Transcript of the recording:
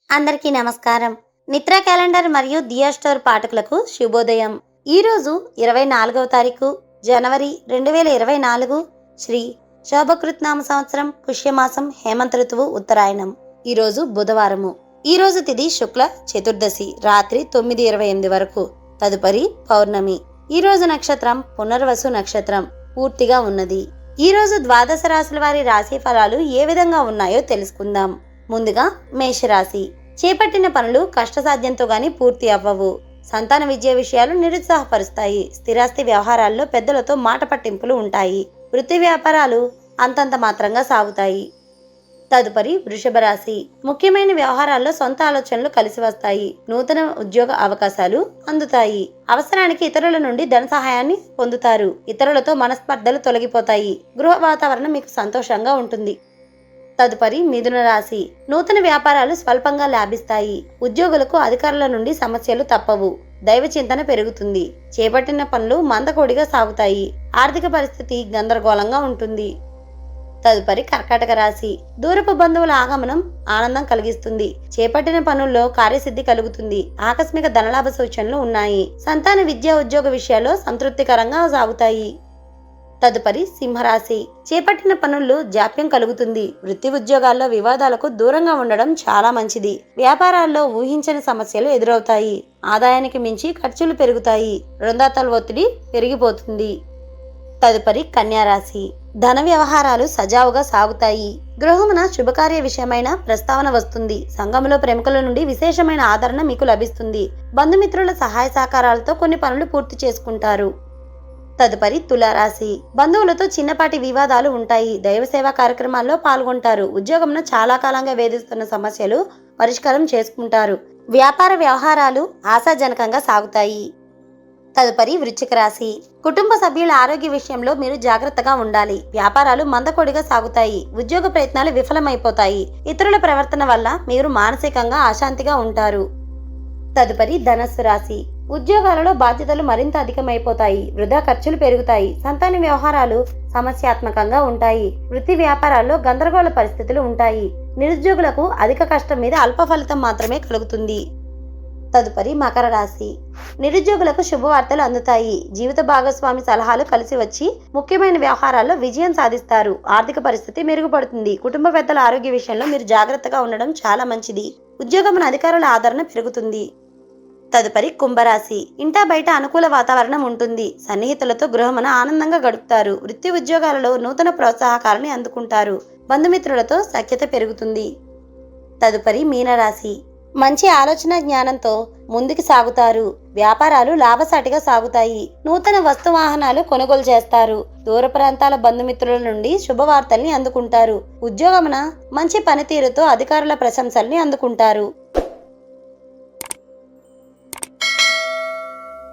అందరికీ నమస్కారం. మిత్ర క్యాలెండర్ మరియు దియా స్టోర్ పాఠకులకు శుభోదయం. ఈరోజు 24వ తారీఖు జనవరి 2024 శ్రీ శోభకృత్నామ సంవత్సరం పుష్యమాసం హేమంత ఋతువు ఉత్తరాయణం. ఈరోజు బుధవారము. ఈరోజు తిథి శుక్ల చతుర్దశి రాత్రి 9:28 వరకు. తదుపరి పౌర్ణమి. ఈరోజు నక్షత్రం పునర్వసు నక్షత్రం పూర్తిగా ఉన్నది. ఈరోజు ద్వాదశ రాశుల వారి రాశి ఫలాలు ఏ విధంగా ఉన్నాయో తెలుసుకుందాం. ముందుగా మేషరాశి. చేపట్టిన పనులు కష్టసాధ్యంతో గాని పూర్తి అవ్వవు. సంతాన విద్య విషయాలు నిరుత్సాహపరుస్తాయి. స్థిరాస్తి వ్యవహారాల్లో పెద్దలతో మాట పట్టింపులు ఉంటాయి. వృత్తి వ్యాపారాలు అంతంత మాత్రంగా సాగుతాయి. తదుపరి వృషభ రాశి. ముఖ్యమైన వ్యవహారాల్లో సొంత ఆలోచనలు కలిసి వస్తాయి. నూతన ఉద్యోగ అవకాశాలు అందుతాయి. అవసరానికి ఇతరుల నుండి ధన సహాయాన్ని పొందుతారు. ఇతరులతో మనస్పర్ధలు తొలగిపోతాయి. గృహ వాతావరణం మీకు సంతోషంగా ఉంటుంది. తదుపరి మిథున రాశి. నూతన వ్యాపారాలు స్వల్పంగా లాభిస్తాయి. ఉద్యోగులకు అధికారుల నుండి సమస్యలు తప్పవు. దైవ చింతన పెరుగుతుంది. చేపట్టిన పనులు మందకోడిగా సాగుతాయి. ఆర్థిక పరిస్థితి గందరగోళంగా ఉంటుంది. తదుపరి కర్కాటక రాశి. దూరపు బంధువుల ఆగమనం ఆనందం కలిగిస్తుంది. చేపట్టిన పనుల్లో కార్యసిద్ధి కలుగుతుంది. ఆకస్మిక ధనలాభ సూచనలు ఉన్నాయి. సంతాన విద్యా ఉద్యోగ విషయాల్లో సంతృప్తికరంగా సాగుతాయి. తదుపరి సింహరాశి. చేపట్టిన పనుల్లో జాప్యం కలుగుతుంది. వృత్తి ఉద్యోగాల్లో వివాదాలకు దూరంగా ఉండడం చాలా మంచిది. వ్యాపారాల్లో ఊహించని సమస్యలు ఎదురవుతాయి. ఆదాయానికి మించి ఖర్చులు పెరుగుతాయి. రుణదాతల ఒత్తిడి పెరిగిపోతుంది. తదుపరి కన్యారాశి. ధన వ్యవహారాలు సజావుగా సాగుతాయి. గృహమున శుభకార్య విషయమైన ప్రస్తావన వస్తుంది. సంఘంలో ప్రముఖుల నుండి విశేషమైన ఆదరణ మీకు లభిస్తుంది. బంధుమిత్రుల సహాయ సహకారాలతో కొన్ని పనులు పూర్తి చేసుకుంటారు. తదుపరి తులారాశి. బంధువులతో చిన్నపాటి వివాదాలు ఉంటాయి. దైవ సేవా కార్యక్రమాల్లో పాల్గొంటారు. ఉద్యోగంలో చాలా కాలంగా వేధిస్తున్న సమస్యలు పరిష్కారం చేసుకుంటారు. వ్యాపార వ్యవహారాలు ఆశాజనకంగా సాగుతాయి. తదుపరి వృశ్చిక రాశి. కుటుంబ సభ్యుల ఆరోగ్య విషయంలో మీరు జాగ్రత్తగా ఉండాలి. వ్యాపారాలు మందకొడిగా సాగుతాయి. ఉద్యోగ ప్రయత్నాలు విఫలమైపోతాయి. ఇతరుల ప్రవర్తన వల్ల మీరు మానసికంగా అశాంతిగా ఉంటారు. తదుపరి ధనస్సు రాశి. ఉద్యోగాలలో బాధ్యతలు మరింత అధికమైపోతాయి. వృధా ఖర్చులు పెరుగుతాయి. సంతాన వ్యవహారాలు సమస్యాత్మకంగా ఉంటాయి. వృత్తి వ్యాపారాల్లో గందరగోళ పరిస్థితులు ఉంటాయి. నిరుద్యోగులకు అధిక కష్టం మీద అల్ప ఫలితం మాత్రమే కలుగుతుంది. తదుపరి మకర రాశి. నిరుద్యోగులకు శుభవార్తలు అందుతాయి. జీవిత భాగస్వామి సలహాలు కలిసి వచ్చి ముఖ్యమైన వ్యవహారాల్లో విజయం సాధిస్తారు. ఆర్థిక పరిస్థితి మెరుగుపడుతుంది. కుటుంబ పెద్దల ఆరోగ్య విషయంలో మీరు జాగ్రత్తగా ఉండడం చాలా మంచిది. ఉద్యోగమున అధికారుల ఆదరణ పెరుగుతుంది. తదుపరి కుంభరాశి. ఇంటా బయట అనుకూల వాతావరణం ఉంటుంది. సన్నిహితులతో గృహమున ఆనందంగా గడుపుతారు. వృత్తి ఉద్యోగాలలో నూతన ప్రోత్సాహకాలని అందుకుంటారు. బంధుమిత్రులతో సఖ్యత పెరుగుతుంది. తదుపరి మీనరాశి. మంచి ఆలోచన జ్ఞానంతో ముందుకు సాగుతారు. వ్యాపారాలు లాభసాటిగా సాగుతాయి. నూతన వస్తు వాహనాలు కొనుగోలు చేస్తారు. దూర ప్రాంతాల బంధుమిత్రుల నుండి శుభవార్తల్ని అందుకుంటారు. ఉద్యోగమున మంచి పనితీరుతో అధికారుల ప్రశంసల్ని అందుకుంటారు.